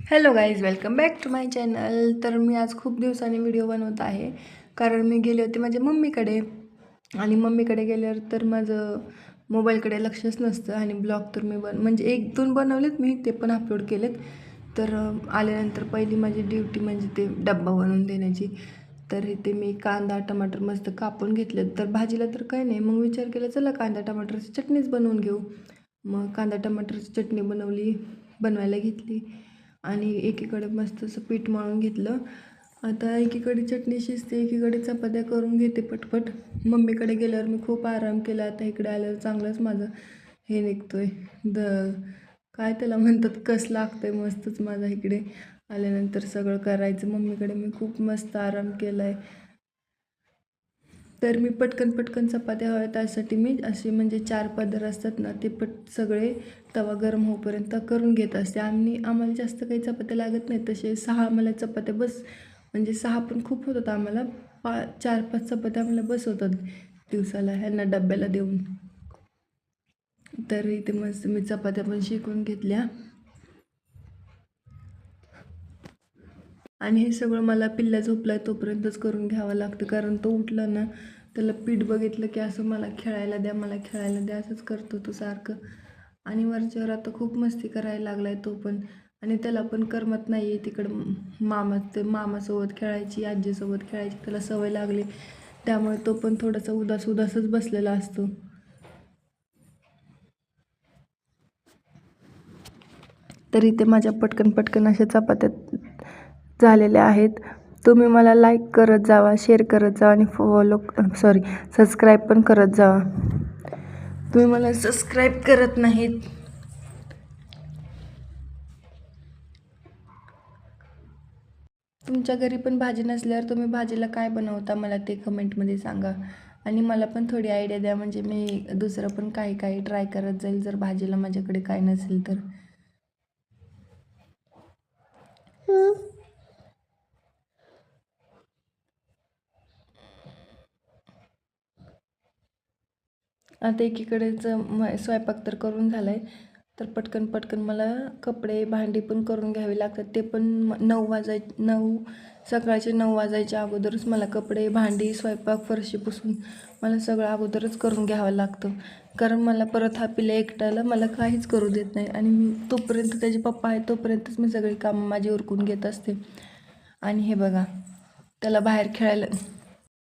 Hello guys, welcome back to my channel. तर मी आज खूप दिवसांनी व्हिडिओ बनवत आहे, कारण मी गेले होते माझ्या मम्मीकडे. आणि मम्मीकडे गेल्यावर तर माझं मोबाईलकडे लक्षच नसतं. आणि ब्लॉग तर मी म्हणजे 1-2 बनवलेत मी, ते पण अपलोड केलेत. तर आल्यानंतर पहिली माझी ड्युटी म्हणजे ते डब्बा बनवून देण्याची. तर इथे मी कांदा टमाटर मस्त कापून घेतले. तर भाजीला तर काही नाही, मग विचार केला चला कांदा टमाटरची चटणीच बनवून घेऊ. मग कांदा टमाटरची चटणी बनवायला घेतली. आणि एकीकडे मस्त असं पीठ मळून घेतलं. आता एकीकडे चटणी शिजते, एकीकडे चपात्या करून घेते पटपट. मम्मीकडे गेल्यावर मी खूप आराम केला. आता इकडे आल्यावर चांगलंच माझं हे निघतोय काय त्याला म्हणतात, कस लागतंय मस्तच माझा. इकडे आल्यानंतर सगळं करायचं. मम्मीकडे मी खूप मस्त आराम केला आहे. तर मी पटकन चपात्या हव्या त्यासाठी मी असे म्हणजे 4 पदर असतात ना, ते सगळे तवा गरम होईपर्यंत करून घेत असते. आम्हाला जास्त काही चपात्या लागत नाही, तसे 6 आम्हाला चपात्या बस, म्हणजे 6 पण खूप होतात आम्हाला. 4-5 चपात्या आम्हाला बस होतात दिवसाला ह्यांना डब्याला देऊन. तर इथे मस्त मी चपात्या पण शिकून घेतल्या. आणि हे सगळं मला पिल्ला झोपला तोपर्यंतच करून घ्यावं लागतं, कारण तो उठला ना, त्याला पीठ बघितलं की असं मला खेळायला द्या असंच करतो तो सारखं. आणि वरच्यावर आता खूप मस्ती करायला लागला आहे तो पण. आणि त्याला पण करमत नाही आहे तिकडं मामासोबत खेळायची, आजीसोबत खेळायची त्याला सवय लागली. त्यामुळे तो पण थोडासा उदासच बसलेला असतो. तर इथे माझ्या पटकन अशा चपात्या झालेल्या आहेत. तुम्ही मला लाईक करत जावा, शेअर करत जावा आणि सबस्क्राईब पण करत जावा. तुम्ही मला सबस्क्राईब करत नाहीत. तुमच्या घरी पण भाजी नसल्यावर तुम्ही भाजीला काय बनवता मला ते कमेंटमध्ये सांगा. आणि मला पण थोडी आयडिया द्या, म्हणजे मी दुसरं पण काही ट्राय करत जाईल जर भाजीला माझ्याकडे काय नसेल तर. आता एकीकडेच स्वयंपाक तर करून झाला आहे. तर पटकन मला कपडे भांडी पण करून घ्यावी लागतात. ते पण 9 सकाळचे 9 वाजायच्या अगोदरच मला कपडे भांडी स्वयंपाक फरशी पुसून मला सगळं अगोदरच करून घ्यावं लागतं. कारण मला परत हा पिल्ला एकट्याला मला काहीच करू देत नाही. आणि मी तोपर्यंत त्याचे पप्पा आहेत तोपर्यंतच मी सगळी कामं माझी उरकून घेत असते. आणि हे बघा, त्याला बाहेर खेळायला